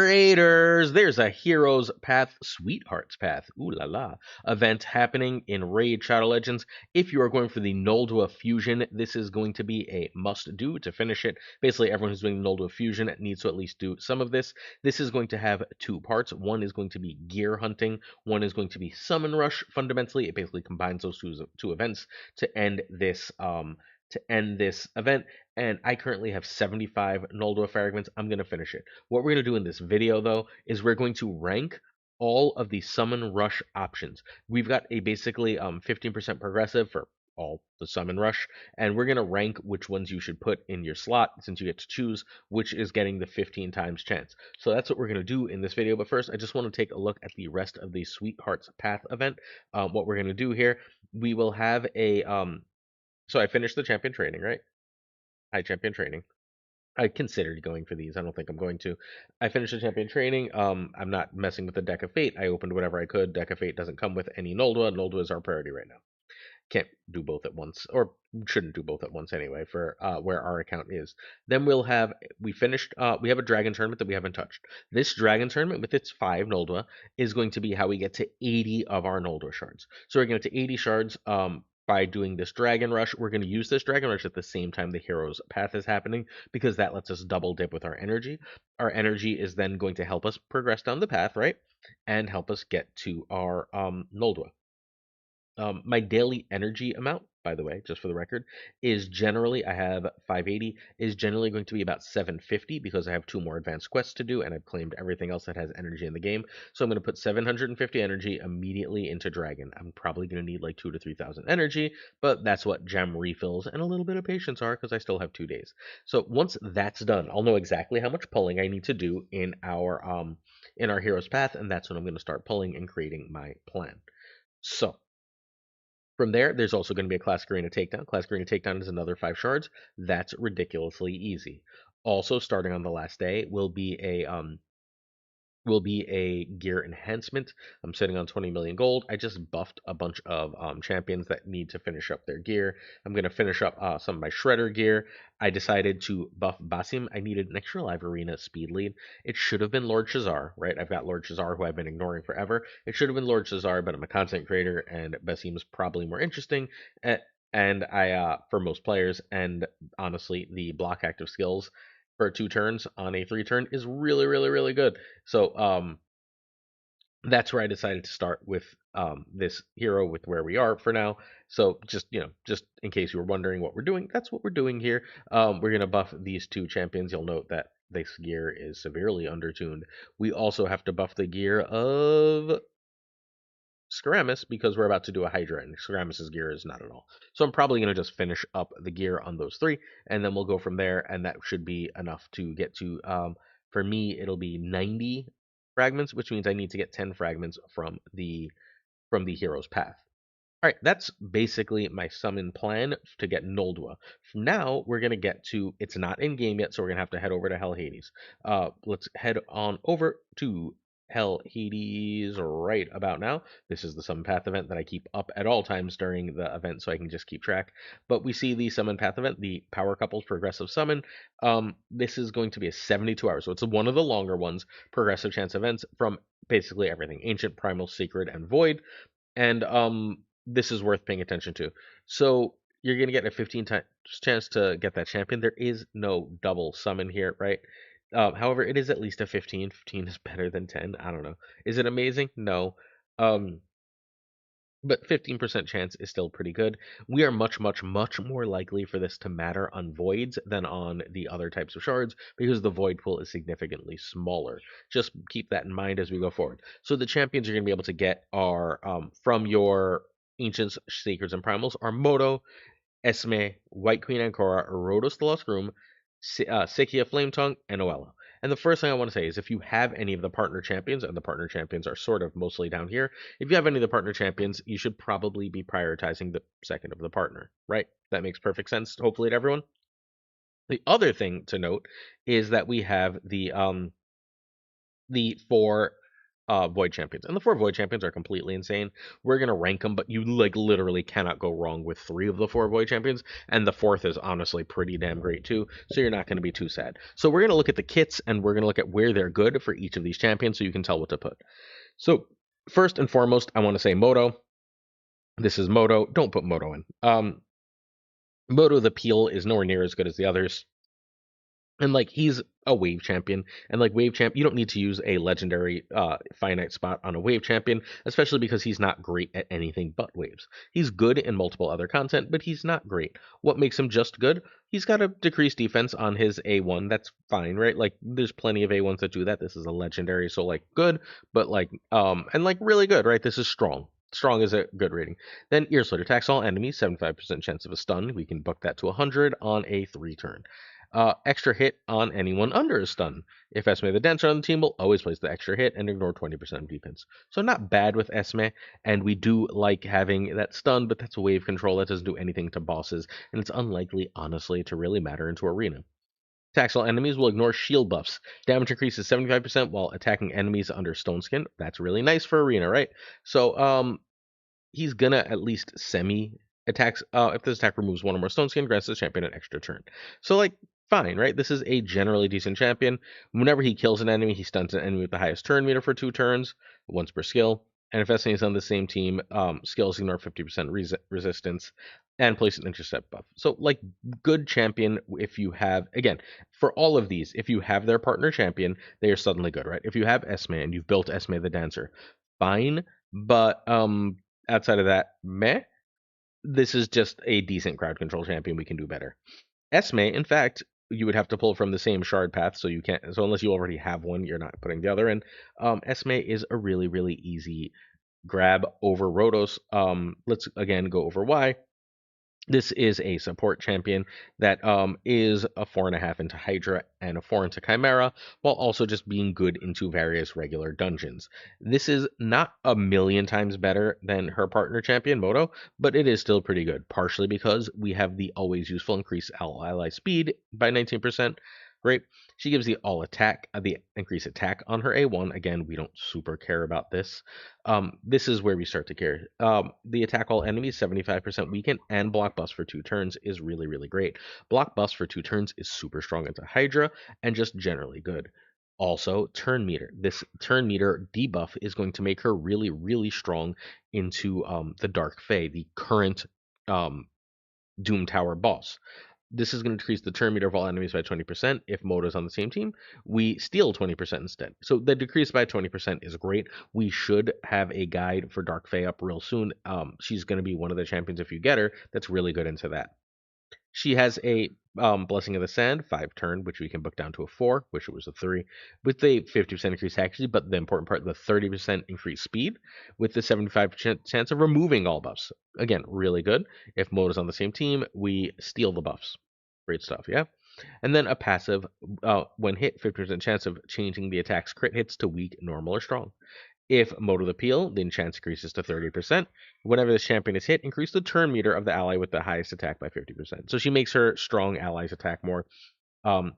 Raiders, there's a Heroes Path, Sweethearts Path, ooh la la, event happening in Raid Shadow Legends. If you are going for the Noldua Fusion, this is going to be a must do to finish it. Basically, everyone who's doing Noldua Fusion needs to at least do some of this. This is going to have two parts. One is going to be gear hunting, one is going to be Summon Rush. Fundamentally, it basically combines those two events to end this event, and I currently have 75 Noldor fragments. I'm going to finish it. What we're going to do in this video, though, is we're going to rank all of the summon rush options. We've got a basically 15% progressive for all the summon rush, and we're going to rank which ones you should put in your slot since you get to choose which is getting the 15 times chance. So that's what we're going to do in this video. But first, I just want to take a look at the rest of the Sweethearts Path event. What we're going to do here, we will have a so I finished the champion training, right? High champion training. I considered going for these. I don't think I'm going to. I finished the champion training. I'm not messing with the deck of fate. I opened whatever I could. Deck of fate doesn't come with any Noldua. Noldua is our priority right now. Can't do both at once, or shouldn't do both at once anyway, for where our account is. Then we finished, we have a dragon tournament that we haven't touched. This dragon tournament with its 5 Noldua is going to be how we get to 80 of our Noldua shards. So we're going to 80 shards by doing this dragon rush. We're going to use this dragon rush at the same time the hero's path is happening because that lets us double dip with our energy. Our energy is then going to help us progress down the path, right? And help us get to our Noldua. My daily energy amount, by the way, just for the record, is generally, I have 580, is generally going to be about 750 because I have 2 more advanced quests to do and I've claimed everything else that has energy in the game. So I'm going to put 750 energy immediately into Dragon. I'm probably going to need like 2 to 3,000 energy, but that's what gem refills and a little bit of patience are because I still have 2 days. So once that's done, I'll know exactly how much pulling I need to do in our hero's path, and that's when I'm going to start pulling and creating my plan. So from there, there's also going to be a Classic Arena Takedown. Classic Arena Takedown is another 5 shards. That's ridiculously easy. Also, starting on the last day, will be a gear enhancement. I'm sitting on 20 million gold. I just buffed a bunch of champions that need to finish up their gear. I'm going to finish up some of my shredder gear. I decided to buff Basim. I needed an extra live arena speed lead. It should have been Lord Shazar, right? I've got Lord Shazar who I've been ignoring forever. It should have been Lord Shazar, but I'm a content creator and Basim's probably more interesting. And for most players, and honestly, the block active skills for 2 turns on a 3 turn is really, really, really good. So that's where I decided to start with this hero with where we are for now. So just in case you were wondering what we're doing, that's what we're doing here. We're gonna buff these 2 champions. You'll note that this gear is severely undertuned. We also have to buff the gear of Scaramus because we're about to do a Hydra, and Scaramus's gear is not at all. So I'm probably going to just finish up the gear on those 3, and then we'll go from there, and that should be enough to get to, for me, it'll be 90 fragments, which means I need to get 10 fragments from the hero's path. All right, that's basically my summon plan to get Noldua. Now we're gonna get to. It's not in game yet, so we're gonna have to head over to Hell Hades. Let's head on over to Hell Hades right about now. This is the summon path event that I keep up at all times during the event, so I can just keep track. But we see the summon path event, the Power Couples Progressive Summon. This is going to be a 72 hours, so it's one of the longer ones. Progressive chance events from basically everything: Ancient, Primal, Sacred, and Void. And this is worth paying attention to. So you're gonna get a 15 times chance to get that champion. There is no double summon here, right? However, it is at least a 15. 15 is better than 10. I don't know. Is it amazing? No. Um, but 15% chance is still pretty good. We are much, much, much more likely for this to matter on voids than on the other types of shards because the void pool is significantly smaller. Just keep that in mind as we go forward. So the champions you're going to be able to get are from your ancients, sacreds, and primals are Moto, Esme, White Queen Ancora, Rhodos the Lost Groom, Sikia Flametongue, and Oella. And the first thing I want to say is if you have any of the partner champions, and the partner champions are sort of mostly down here, if you have any of the partner champions, you should probably be prioritizing the second of the partner, right? That makes perfect sense, hopefully, to everyone. The other thing to note is that we have the 4 void champions, and the 4 void champions are completely insane. We're gonna rank them, but you like literally cannot go wrong with 3 of the 4 void champions, and the 4th is honestly pretty damn great too. So you're not gonna be too sad. So we're gonna look at the kits, and we're gonna look at where they're good for each of these champions, so you can tell what to put. So first and foremost, I want to say Moto. This is Moto. Don't put Moto in. Moto the Peel is nowhere near as good as the others. And like he's a wave champion, and like wave champ, you don't need to use a legendary finite spot on a wave champion, especially because he's not great at anything but waves. He's good in multiple other content, but he's not great. What makes him just good? He's got a decreased defense on his A1. That's fine, right? Like there's plenty of A1s that do that. This is a legendary, so like good, but like and like really good, right? This is strong. Strong is a good rating. Then Ear Slit attacks all enemies, 75% chance of a stun. We can buck that to 100 on a 3 turn. Extra hit on anyone under a stun. If Esme the Dancer on the team will always place the extra hit and ignore 20% of defense. So not bad with Esme, and we do like having that stun, but that's wave control. That doesn't do anything to bosses, and it's unlikely, honestly, to really matter into Arena. Attacks all enemies will ignore shield buffs. Damage increases 75% while attacking enemies under Stone Skin. That's really nice for Arena, right? So, he's gonna at least semi attacks. If this attack removes 1 or more Stone Skin, grants the champion an extra turn. So like fine, right? This is a generally decent champion. Whenever he kills an enemy, he stuns an enemy with the highest turn meter for 2 turns, once per skill. And if Destiny is on the same team, skills ignore 50% resistance and place an intercept buff. So like good champion if you have again for all of these, if you have their partner champion, they are suddenly good, right? If you have Esme and you've built Esme the Dancer, fine. But outside of that, meh. This is just a decent crowd control champion. We can do better. Esme, in fact, you would have to pull from the same shard path, so you can't. So unless you already have one, you're not putting the other in. Esme is a really, really easy grab over Rotos. Let's again go over why. This is a support champion that is a 4.5 into Hydra and a 4 into Chimera, while also just being good into various regular dungeons. This is not a million times better than her partner champion, Moto, but it is still pretty good, partially because we have the always useful increased ally speed by 19%. Great. She gives the all attack, the increased attack on her A1. Again, we don't super care about this. This is where we start to care. The attack all enemies 75% weaken and block buffs for 2 turns is really, really great. Block buffs for 2 turns is super strong into Hydra and just generally good. Also, turn meter. This turn meter debuff is going to make her really, really strong into the Dark Fae, the current Doom Tower boss. This is going to decrease the turn meter of all enemies by 20%. If Moto's on the same team, we steal 20% instead. So the decrease by 20% is great. We should have a guide for Dark Fae up real soon. She's going to be one of the champions if you get her. That's really good into that. She has a Blessing of the Sand, 5 turn, which we can book down to a 4, which it was a 3, with a 50% increase accuracy, but the important part, the 30% increased speed, with the 75% chance of removing all buffs. Again, really good. If Moto's on the same team, we steal the buffs. Great stuff, yeah? And then a passive, when hit, 50% chance of changing the attack's crit hits to weak, normal, or strong. If Moto the Peel, then chance increases to 30%. Whenever this champion is hit, increase the turn meter of the ally with the highest attack by 50%. So she makes her strong allies attack more. Um,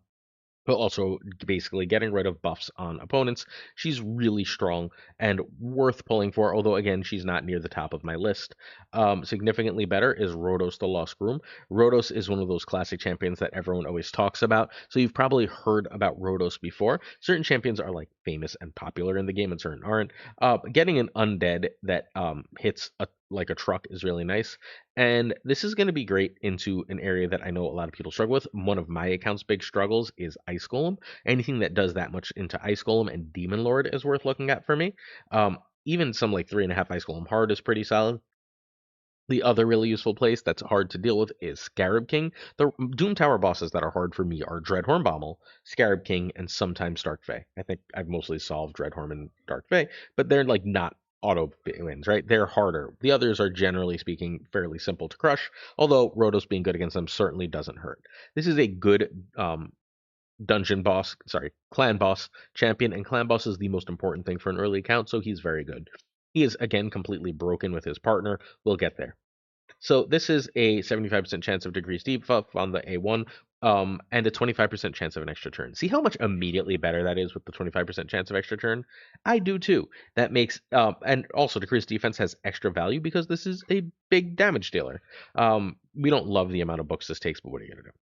but also basically getting rid of buffs on opponents. She's really strong and worth pulling for, although again, she's not near the top of my list. Significantly better is Rotos the Lost Groom. Rotos is one of those classic champions that everyone always talks about, so you've probably heard about Rotos before. Certain champions are like famous and popular in the game and certain aren't. Getting an undead that hits like a truck is really nice. And this is going to be great into an area that I know a lot of people struggle with. One of my account's big struggles is Ice Golem. Anything that does that much into Ice Golem and Demon Lord is worth looking at for me. Even some like 3.5 Ice Golem hard is pretty solid. The other really useful place that's hard to deal with is Scarab King. The Doom Tower bosses that are hard for me are Dreadhorn Bommel, Scarab King, and sometimes Dark Fae. I think I've mostly solved Dreadhorn and Dark Fae, but they're like not auto wins, right? They're harder. The others are generally speaking fairly simple to crush, although Rotos being good against them certainly doesn't hurt. This is a good clan boss champion, and clan boss is the most important thing for an early account, so he's very good. He is again completely broken with his partner. We'll get there. So this is a 75% chance of decreased debuff on the A1, and a 25% chance of an extra turn. See how much immediately better that is with the 25% chance of extra turn? I do too. That makes, and also decreased defense has extra value because this is a big damage dealer. We don't love the amount of books this takes, but what are you going to do?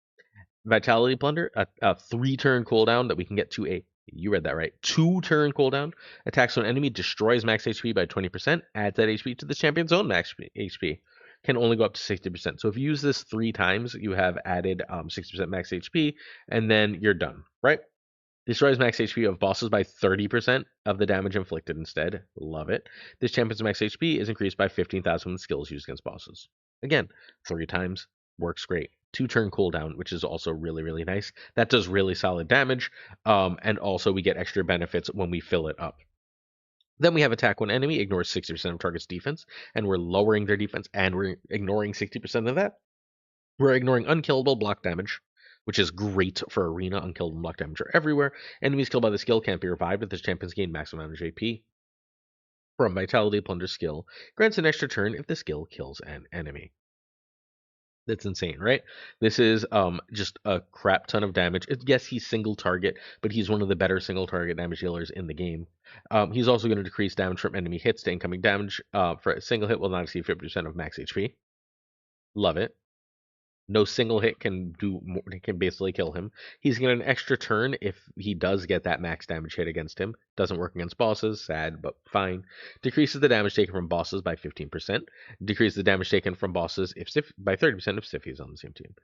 Vitality Plunder, a 3-turn cooldown that we can get to a, you read that right, 2-turn cooldown. Attacks on enemy, destroys max HP by 20%, adds that HP to the champion's own max HP. Can only go up to 60%. So if you use this 3 times, you have added 60% max HP, and then you're done, right? Destroys max HP of bosses by 30% of the damage inflicted instead. Love it. This champion's max HP is increased by 15,000 when skills used against bosses. Again, 3 times, works great. 2-turn cooldown, which is also really, really nice. That does really solid damage, and also we get extra benefits when we fill it up. Then we have attack when enemy ignores 60% of target's defense, and we're lowering their defense, and we're ignoring 60% of that. We're ignoring unkillable block damage, which is great for arena. Unkillable block damage are everywhere. Enemies killed by the skill can't be revived if the champions gain maximum damage AP from Vitality Plunder skill. Grants an extra turn if the skill kills an enemy. That's insane, right? This is just a crap ton of damage. Yes, he's single target, but he's one of the better single target damage dealers in the game. He's also going to decrease damage from enemy hits to incoming damage for a single hit will not exceed 50% of max HP. Love it. No single hit can do more, can basically kill him. He's getting an extra turn if he does get that max damage hit against him. Doesn't work against bosses, sad but fine. Decreases the damage taken from bosses by 15%. Decreases the damage taken from bosses if by 30% if Sify is on the same team.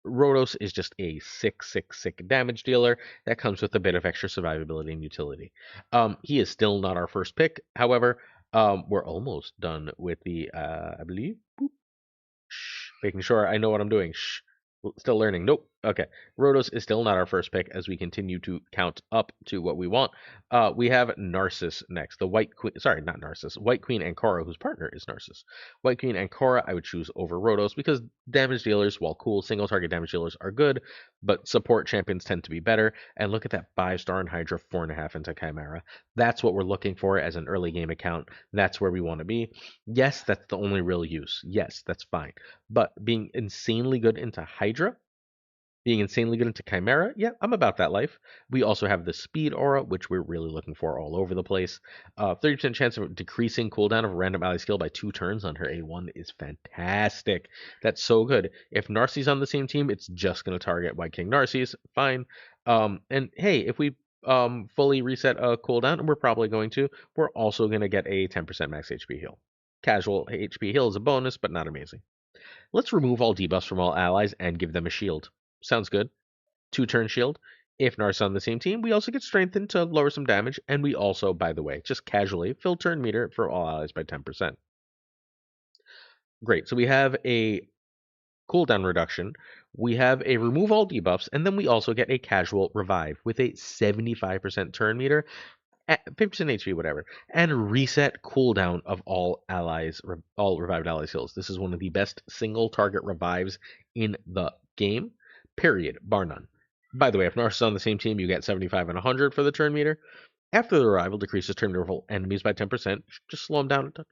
Rotos is just a sick damage dealer that comes with a bit of extra survivability and utility. He is still not our first pick. However, we're almost done with the, I believe, shh, making sure I know what I'm doing. Shh. Still learning. Nope. Okay. Rotos is still not our first pick as we continue to count up to what we want. We have Narcissus next. The White Queen. Sorry, not Narcissus. White Queen Ancora, whose partner is Narcissus. White Queen Ancora, I would choose over Rotos because damage dealers, while cool, single target damage dealers are good, but support champions tend to be better. And look at that 5-star in Hydra, 4.5 into Chimera. That's what we're looking for as an early game account. That's where we want to be. Yes, that's the only real use. Yes, that's fine. But being insanely good into Hydra, being insanely good into Chimera, yeah, I'm about that life. We also have the Speed Aura, which we're really looking for all over the place. 30% chance of decreasing cooldown of a random ally skill by 2 turns on her A1 is fantastic. That's so good. If Narcissus on the same team, it's just going to target White King Narcissus. Fine. And hey, if we fully reset a cooldown, and we're probably going to, we're also going to get a 10% max HP heal. Casual HP heal is a bonus, but not amazing. Let's remove all debuffs from all allies and give them a shield. Sounds good. 2-turn shield. If Nar's on the same team, we also get strengthened to lower some damage, and we also, by the way, just casually fill turn meter for all allies by 10%. Great. So we have a cooldown reduction. We have a remove all debuffs, and then we also get a casual revive with a 75% turn meter at 50% HP, whatever, and reset cooldown of all allies, all revived ally skills. This is one of the best single target revives in the game, period, bar none. By the way, if Narcissus is on the same team, you get 75 and 100 for the turn meter. After the revival, decreases turn meter for enemies by 10%, just slow them down a touch.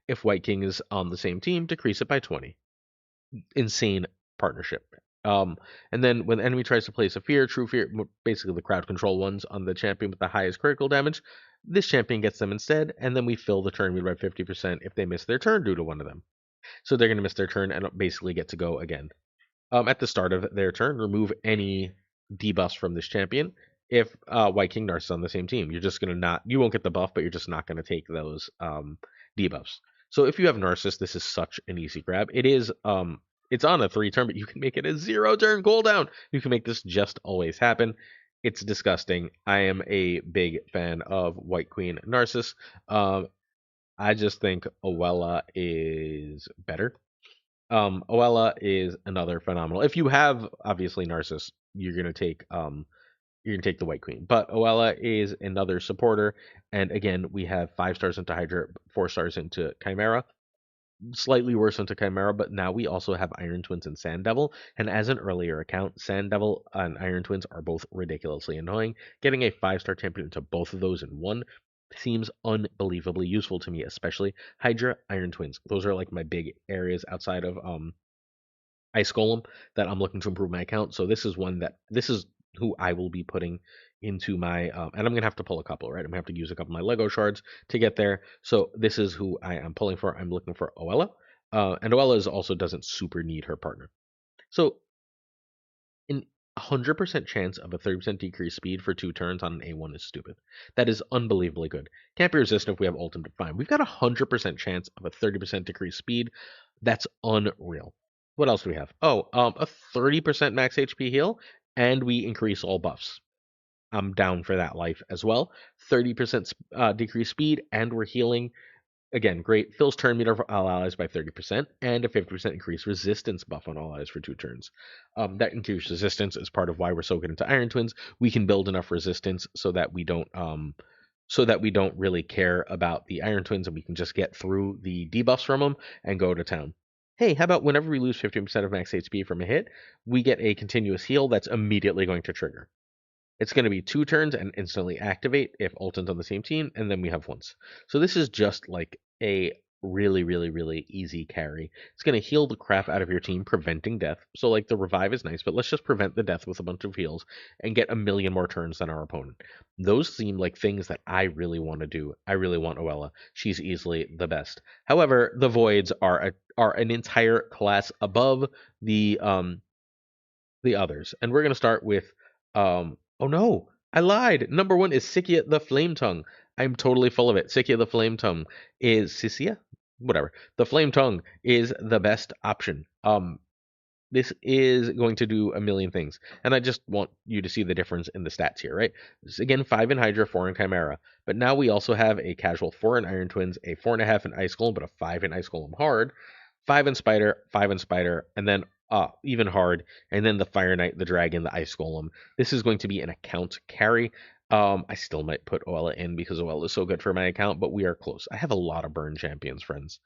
If White King is on the same team, decrease it by 20. Insane partnership. And then when the enemy tries to place a fear, true fear, basically the crowd control ones on the champion with the highest critical damage, this champion gets them instead, and then we fill the turn meter by 50% if they miss their turn due to one of them. So they're going to miss their turn and basically get to go again. At the start of their turn, remove any debuffs from this champion. If White King Narcissus on the same team, you're just going to you won't get the buff, but you're just not going to take those debuffs. So if you have Narcissus, this is such an easy grab. It is it's on a 3-turn, but you can make it a 0-turn cooldown. You can make this just always happen. It's disgusting. I am a big fan of White Queen Narcissus. I just think Oella is better. Oella is another phenomenal. If you have obviously Narcissus, you're gonna take the White Queen. But Oella is another supporter, and again, we have 5 stars into Hydra, 4 stars into Chimera. Slightly worse into Chimera, but now we also have Iron Twins and Sand Devil. And as an earlier account, Sand Devil and Iron Twins are both ridiculously annoying. Getting a 5-star champion into both of those in one seems unbelievably useful to me, especially Hydra, Iron Twins. Those are like my big areas outside of Ice Golem that I'm looking to improve my account. So this is who I will be putting into my and I'm gonna have to pull a couple, right? I'm gonna have to use a couple of my Lego shards to get there. So this is who I am pulling for. I'm looking for Oella. And Oella is also doesn't super need her partner. So an 100% chance of a 30% decreased speed for 2 turns on an A1 is stupid. That is unbelievably good. Can't be resistant if we have ultimate fine. We've got a 100% chance of a 30% decreased speed. That's unreal. What else do we have? Oh, a 30% max HP heal, and we increase all buffs. I'm down for that life as well. 30% decreased speed, and we're healing. Again, great. Fills turn meter for all allies by 30%, and a 50% increased resistance buff on all allies for 2 turns. That increased resistance is part of why we're so good into Iron Twins. We can build enough resistance so that we don't really care about the Iron Twins, and we can just get through the debuffs from them and go to town. Hey, how about whenever we lose 15% of max HP from a hit, we get a continuous heal that's immediately going to trigger. It's going to be 2 turns and instantly activate if Ulton's on the same team, and then we have once. So this is just like a really, really, really easy carry. It's going to heal the crap out of your team, preventing death. So like the revive is nice, but let's just prevent the death with a bunch of heals and get a million more turns than our opponent. Those seem like things that I really want to do. I really want Oella. She's easily the best. However, the voids are an entire class above the others. And we're going to start with, oh no, I lied. Number one is Sikia the Flame Tongue. I'm totally full of it. Sikia the Flame Tongue is Sisia? Whatever. The Flame Tongue is the best option. This is going to do a million things. And I just want you to see the difference in the stats here, right? This, again, 5 in Hydra, 4 in Chimera. But now we also have a casual 4 in Iron Twins, a 4.5 in Ice Golem, but a 5 in Ice Golem Hard, 5 in Spider, 5 in Spider, and then even Hard, and then the Fire Knight, the Dragon, the Ice Golem. This is going to be an account carry. I still might put Oella in because Oella is so good for my account, but we are close. I have a lot of burn champions, friends.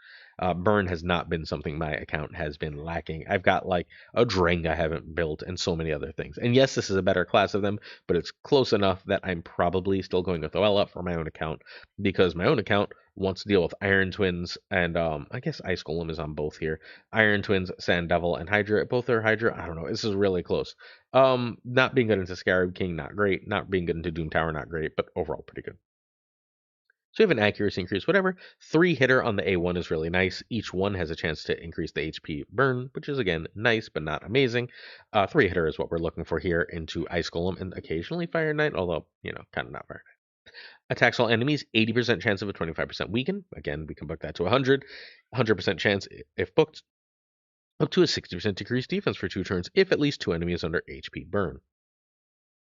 Burn has not been something my account has been lacking. I've got like a Drang I haven't built and so many other things. And yes, this is a better class of them, but it's close enough that I'm probably still going with Oella for my own account because my own account wants to deal with Iron Twins and I guess Ice Golem is on both here. Iron Twins, Sand Devil, and Hydra. Both are Hydra. I don't know. This is really close. Not being good into Scarab King, not great. Not being good into Doom Tower, not great, but overall pretty good. So we have an accuracy increase, whatever. 3 hitter on the A1 is really nice. Each one has a chance to increase the HP burn, which is again nice but not amazing. 3 hitter is what we're looking for here into Ice Golem and occasionally Fire Knight, although kind of not Fire Knight. Attacks all enemies, 80% chance of a 25% weaken. Again, we can book that to 100. 100% chance if booked. Up to a 60% decreased defense for 2 turns if at least 2 enemies under HP burn.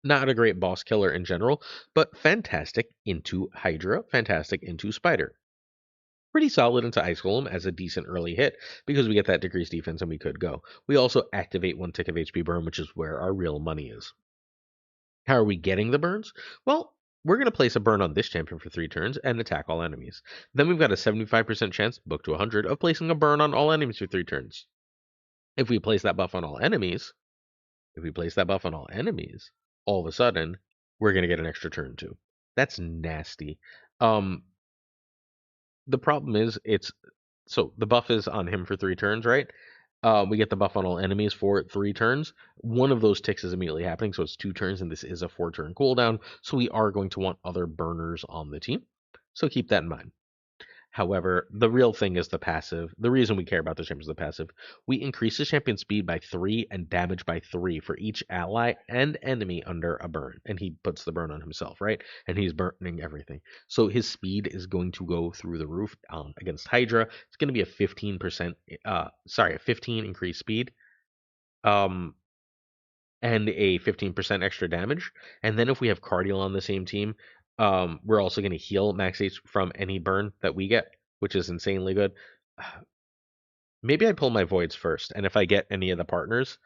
Not a great boss killer in general, but fantastic into Hydra, fantastic into Spider. Pretty solid into Ice Golem as a decent early hit because we get that decreased defense and we could go. We also activate 1 tick of HP burn, which is where our real money is. How are we getting the burns? Well, we're going to place a burn on this champion for 3 turns and attack all enemies. Then we've got a 75% chance, book to 100, of placing a burn on all enemies for 3 turns. If we place that buff on all enemies, all of a sudden, we're going to get an extra turn too. That's nasty. The problem is so the buff is on him for 3 turns, right? We get the buff on all enemies for 3 turns. One of those ticks is immediately happening, so it's 2 turns, and this is a 4-turn cooldown. So we are going to want other burners on the team. So keep that in mind. However, the real thing is the passive. The reason we care about the champion is the passive. We increase the champion speed by 3 and damage by 3 for each ally and enemy under a burn. And he puts the burn on himself, right? And he's burning everything. So his speed is going to go through the roof against Hydra. It's going to be a 15%, a 15 increased speed. And a 15% extra damage. And then if we have Cardial on the same team, we're also going to heal max H from any burn that we get, which is insanely good. Maybe I pull my voids first, and if I get any of the partners,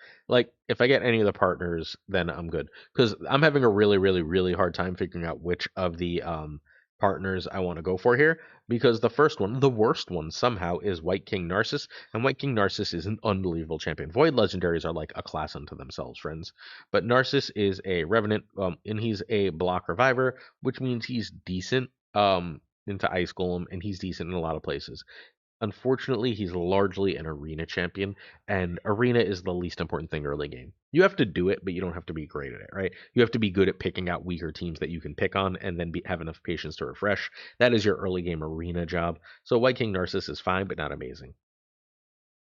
then I'm good. Because I'm having a really, really, really hard time figuring out which of the partners I want to go for here. Because the first one, the worst one, somehow is White King Narcissus, and White King Narcissus is an unbelievable champion. Void legendaries are like a class unto themselves, friends. But Narcissus is a revenant, and he's a block reviver, which means he's decent. into Ice Golem, and he's decent in a lot of places. Unfortunately, he's largely an arena champion, and arena is the least important thing early game. You have to do it, but you don't have to be great at it, right? You have to be good at picking out weaker teams that you can pick on, and then have enough patience to refresh. That is your early game arena job. So White King Narcissus is fine, but not amazing.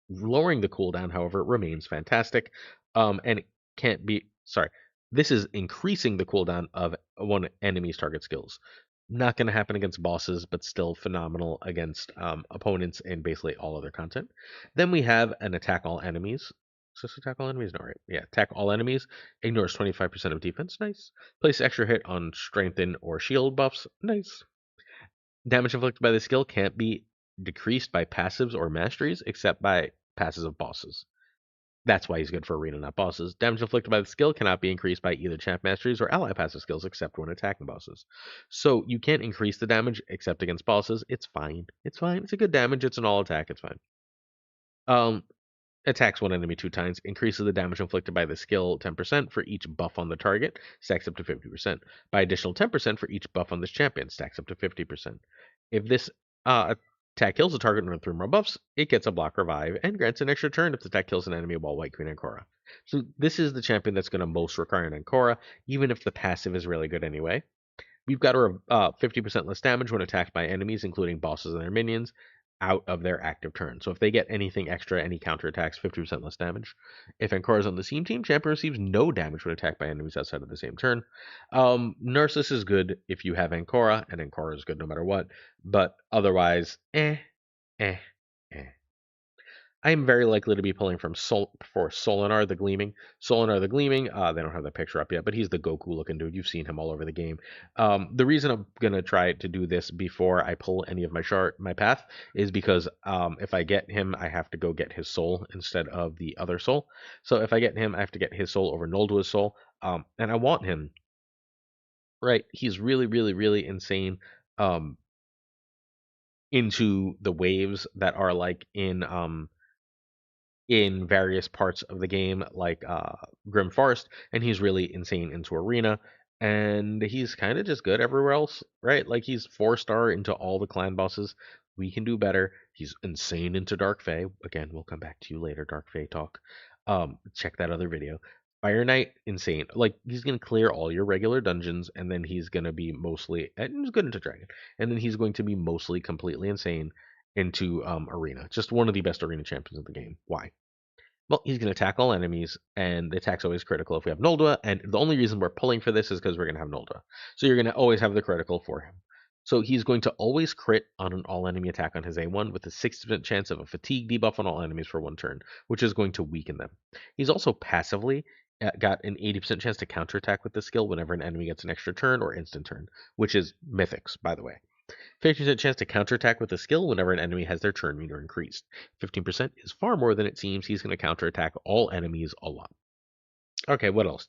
Lowering the cooldown, however, remains fantastic, and it can't be. Sorry, this is increasing the cooldown of one enemy's target skills. Not going to happen against bosses, but still phenomenal against opponents and basically all other content. Then we have an attack all enemies. Is this attack all enemies? No, right? Yeah, attack all enemies. Ignores 25% of defense. Nice. Place extra hit on strengthen or shield buffs. Nice. Damage inflicted by the skill can't be decreased by passives or masteries, except by passes of bosses. That's why he's good for arena, not bosses. Damage inflicted by the skill cannot be increased by either champ masteries or ally passive skills, except when attacking bosses. So you can't increase the damage except against bosses. It's fine. It's fine. It's a good damage. It's an all attack. It's fine. Um, Attacks one enemy 2 times, increases the damage inflicted by the skill 10% for each buff on the target, stacks up to 50%. By additional 10% for each buff on this champion, stacks up to 50%. If this attack kills a target with 3 more buffs, it gets a block revive and grants an extra turn if the attack kills an enemy while White Queen Ancora. So this is the champion that's going to most require an Ancora, even if the passive is really good anyway. We've got 50% less damage when attacked by enemies, including bosses and their minions, out of their active turn. So if they get anything extra, any counterattacks, 50% less damage. If Ancora is on the same team, champion receives no damage when attacked by enemies outside of the same turn. Narcissus is good if you have Ancora, and Ancora is good no matter what. But otherwise, eh, eh. I am very likely to be pulling from for Solinar the Gleaming. Solinar the Gleaming, they don't have the picture up yet, but he's the Goku looking dude. You've seen him all over the game. The reason I'm gonna try to do this before I pull any of my path is because if I get him, I have to go get his soul instead of the other soul. So if I get him, I have to get his soul over Noldua's soul, and I want him. Right, he's really, really, really insane. Into the waves that are like in various parts of the game, like Grim Forest, and he's really insane into Arena, and he's kind of just good everywhere else, right? Like he's 4-star into all the clan bosses. We can do better. He's insane into Dark Fae. Again, we'll come back to you later, Dark Fae talk. Check that other video. Fire Knight, insane. Like he's gonna clear all your regular dungeons, and then he's gonna be mostly, and he's good into Dragon, and then he's going to be mostly completely insane into Arena. Just one of the best Arena champions of the game. Why? Well, he's going to attack all enemies, and the attack's always critical if we have Noldua, and the only reason we're pulling for this is because we're going to have Noldua. So you're going to always have the critical for him. So he's going to always crit on an all-enemy attack on his A1 with a 60% chance of a fatigue debuff on all enemies for 1 turn, which is going to weaken them. He's also passively got an 80% chance to counterattack with the skill whenever an enemy gets an extra turn or instant turn, which is mythics, by the way. 50% chance to counterattack with a skill whenever an enemy has their turn meter increased. 15% is far more than it seems. He's going to counterattack all enemies a lot. Okay, what else?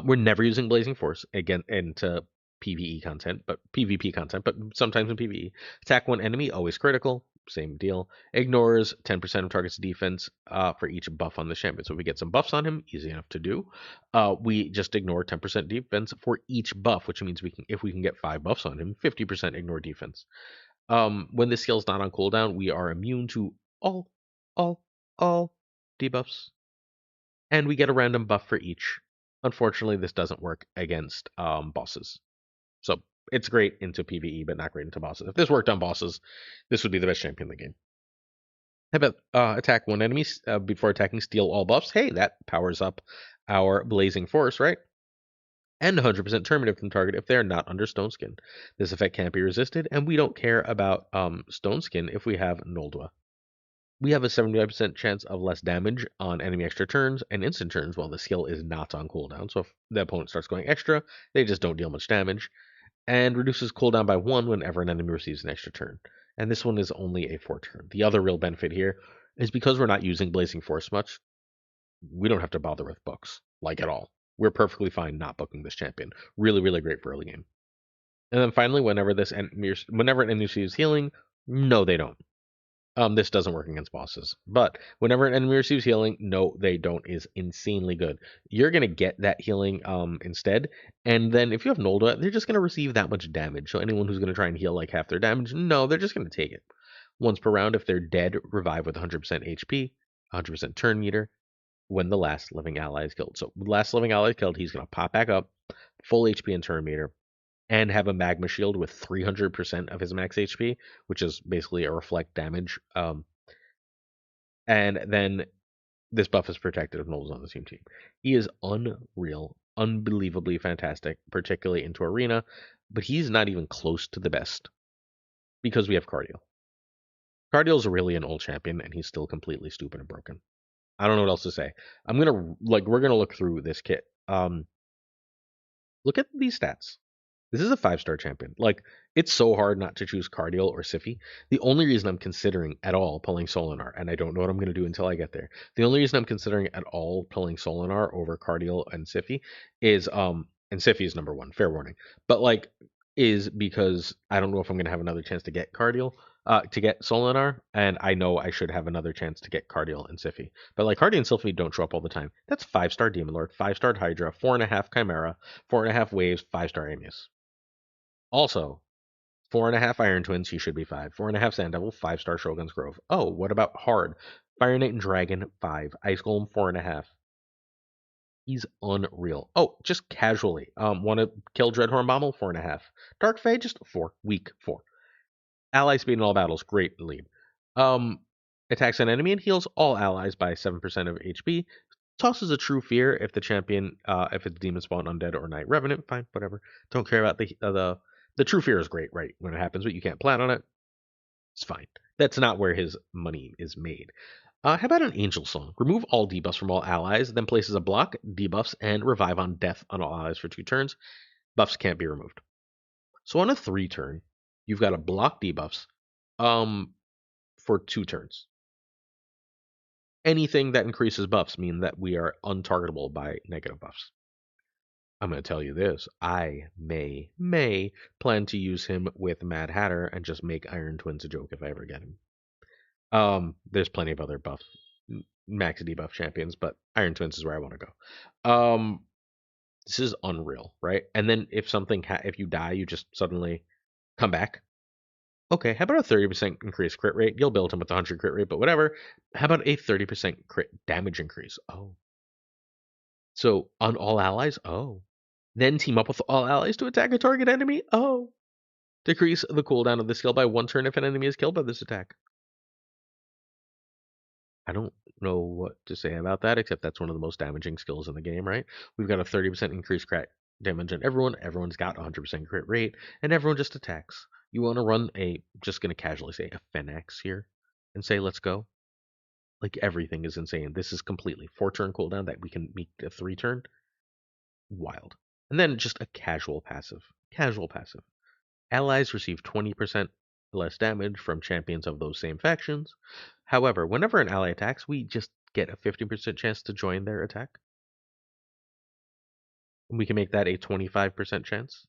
We're never using Blazing Force again into PvE content, but PvP content, but sometimes in PvE. Attack one enemy, always critical. Same deal. Ignores 10% of target's defense for each buff on the champion. So if we get some buffs on him, easy enough to do. We just ignore 10% defense for each buff, which means we can, if we can get 5 buffs on him, 50% ignore defense. When this skill's not on cooldown, we are immune to all, all debuffs, and we get a random buff for each. Unfortunately, this doesn't work against bosses. So it's great into PvE, but not great into bosses. If this worked on bosses, this would be the best champion in the game. How about attack one enemy before attacking, steal all buffs? Hey, that powers up our Blazing Force, right? And 100% terminative from target if they are not under Stone Skin. This effect can't be resisted, and we don't care about Stone Skin if we have Noldua. We have a 75% chance of less damage on enemy extra turns and instant turns while the skill is not on cooldown. So if the opponent starts going extra, they just don't deal much damage. And reduces cooldown by 1 whenever an enemy receives an extra turn. And this one is only a 4 turn. The other real benefit here is because we're not using Blazing Force much, we don't have to bother with books, like at all. We're perfectly fine not booking this champion. Really, really great for early game. And then finally, whenever an enemy receives healing, no, they don't. This doesn't work against bosses, but whenever an enemy receives healing, no, they don't is insanely good. You're gonna get that healing instead, and then if you have Noldua, they're just gonna receive that much damage. So anyone who's gonna try and heal like half their damage, no, they're just gonna take it. Once per round, if they're dead, revive with 100% HP, 100% turn meter when the last living ally is killed. So last living ally is killed, he's gonna pop back up, full HP and turn meter, and have a magma shield with 300% of his max HP, which is basically a reflect damage. And then this buff is protected if Noel's on the same team. He is unreal, unbelievably fantastic, particularly into arena, but he's not even close to the best because we have Cardio. Cardio's really an old champion, and he's still completely stupid and broken. I don't know what else to say. We're gonna look through this kit. Look at these stats. This is a 5-star champion. Like, it's so hard not to choose Cardial or Siphi. The only reason I'm considering at all pulling Solinar, and I don't know what I'm going to do until I get there. The only reason I'm considering at all pulling Solinar over Cardial and Siphi is and Siphi is number one, fair warning. But like is because I don't know if I'm going to have another chance to get Cardial to get Solinar, and I know I should have another chance to get Cardial and Siphi. But like Cardial and Siphi don't show up all the time. That's 5-star Demon Lord, 5-star Hydra, 4.5 Chimera, 4.5 Waves, 5-star Amius. Also, 4.5 Iron Twins, he should be 5. 4.5 Sand Devil, 5-star Shogun's Grove. Oh, what about Hard? Fire Knight and Dragon, 5. Ice Golem, 4.5. He's unreal. Oh, just casually. Want to kill Dreadhorn Bommel? 4.5. Dark Fae, just 4. Weak, 4. Ally speed in all battles, great lead. Um, Attacks an enemy and heals all allies by 7% of HP. Tosses a True Fear if the champion, if it's Demon Spawn, Undead, or Night Revenant. Fine, whatever. Don't care about the True Fear is great, right? When it happens, but you can't plan on it. It's fine. That's not where his money is made. How about an Angel Song? Remove all debuffs from all allies, then places a block, debuffs, and revive on death on all allies for 2 turns. Buffs can't be removed. So on a 3 turn, you've got to block debuffs for 2 turns. Anything that increases buffs mean that we are untargetable by negative buffs. I'm going to tell you this. I may plan to use him with Mad Hatter and just make Iron Twins a joke if I ever get him. There's plenty of other buff, max debuff champions, but Iron Twins is where I want to go. This is unreal, right? And then if if you die, you just suddenly come back. Okay, how about a 30% increased crit rate? You'll build him with a 100 crit rate, but whatever. How about a 30% crit damage increase? Oh. So on all allies? Oh. Then team up with all allies to attack a target enemy? Oh. Decrease the cooldown of the skill by 1 turn if an enemy is killed by this attack. I don't know what to say about that, except that's one of the most damaging skills in the game, right? We've got a 30% increased crit damage on everyone. Everyone's got 100% crit rate, and everyone just attacks. You want to run just going to casually say, a Phenax here and say, let's go. Like, everything is insane. This is completely 4-turn cooldown that we can make a 3-turn. Wild. And then just a casual passive. Casual passive. Allies receive 20% less damage from champions of those same factions. However, whenever an ally attacks, we just get a 50% chance to join their attack. We can make that a 25% chance.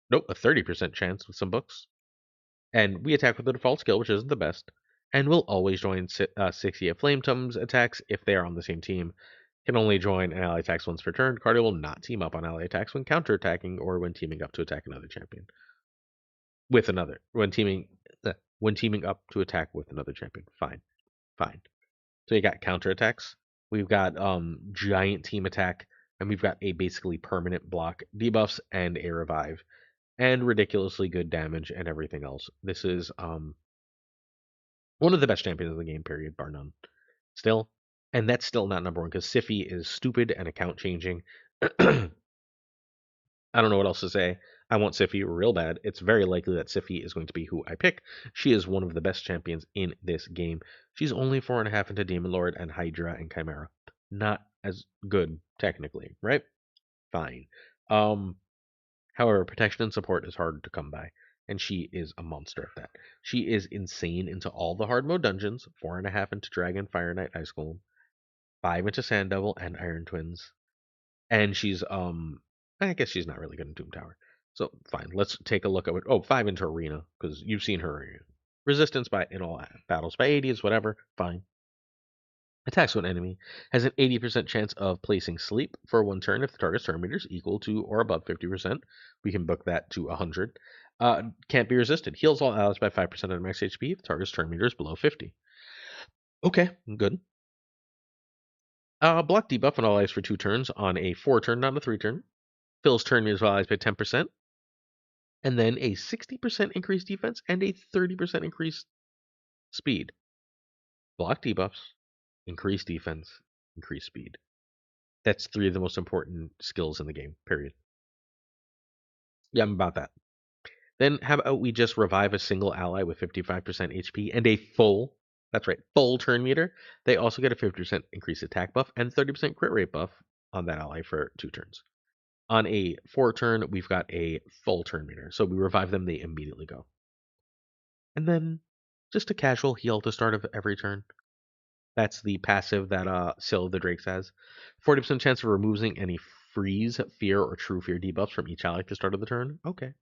Nope, a 30% chance with some books. And we attack with the default skill, which isn't the best. And we'll always join 60 of Flame Tomes attacks if they are on the same team. Can only join an ally attacks once per turn. Cardio will not team up on ally attacks when counterattacking or when teaming up to attack another champion. With another. When teaming up to attack with another champion. Fine. Fine. So you got counterattacks. We've got giant team attack, and we've got a basically permanent block debuffs and a revive. And ridiculously good damage and everything else. This is one of the best champions of the game, period, bar none. Still. And that's still not number one because Siphi is stupid and account changing. I don't know what else to say. I want Siphi real bad. It's very likely that Siphi is going to be who I pick. She is one of the best champions in this game. She's only 4.5 into Demon Lord and Hydra and Chimera. Not as good, technically, right? Fine. However, protection and support is hard to come by, and she is a monster at that. She is insane into all the hard mode dungeons, 4.5 into Dragon, Fire Knight, Ice Golem, 5 into Sand Devil and Iron Twins. And she's I guess she's not really good in Doom Tower. So fine, let's take a look at what 5 into Arena, because you've seen her arena. Resistance in all battles by 80 is whatever, fine. Attacks one enemy has an 80% chance of placing sleep for 1 turn if the target's turn meter is equal to or above 50%. We can book that to 100. Can't be resisted. Heals all allies by 5% of max HP if the target's turn meter is below 50. Okay, good. Block debuff on all allies for 2 turns on a 4 turn, not a 3 turn. Fills turn meters of allies by 10%. And then a 60% increased defense and a 30% increased speed. Block debuffs, increase defense, increase speed. That's 3 of the most important skills in the game, period. Yeah, I'm about that. Then how about we just revive a single ally with 55% HP and a that's right, full turn meter. They also get a 50% increased attack buff and 30% crit rate buff on that ally for 2 turns. On a 4 turn, we've got a full turn meter. So we revive them, they immediately go. And then just a casual heal to start of every turn. That's the passive that Seal of the Drakes has. 40% chance of removing any freeze, fear, or true fear debuffs from each ally at the start of the turn. Okay.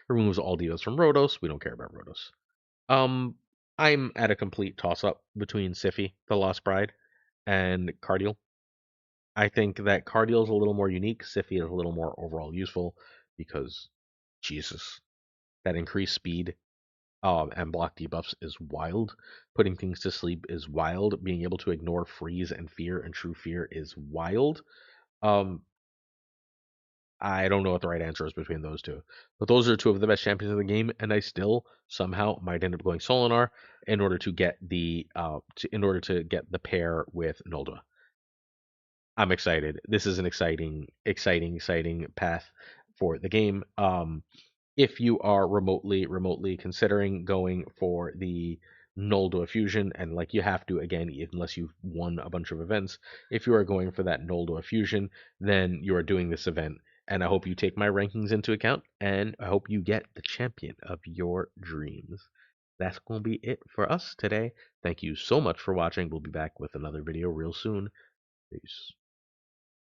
Removes all debuffs from Rhodos. We don't care about Rhodos. I'm at a complete toss-up between Siphi, the Lost Bride, and Cardiel. I think that Cardiel is a little more unique. Siphi is a little more overall useful because, Jesus, that increased speed and block debuffs is wild. Putting things to sleep is wild. Being able to ignore freeze and fear and true fear is wild. Um, I don't know what the right answer is between those two. But those are 2 of the best champions in the game, and I still somehow might end up going Solinar in order to get the pair with Noldua. I'm excited. This is an exciting path for the game. If you are remotely considering going for the Noldua Fusion, and like you have to again, unless you've won a bunch of events, if you are going for that Noldua Fusion, then you are doing this event. And I hope you take my rankings into account, and I hope you get the champion of your dreams. That's going to be it for us today. Thank you so much for watching. We'll be back with another video real soon. Peace.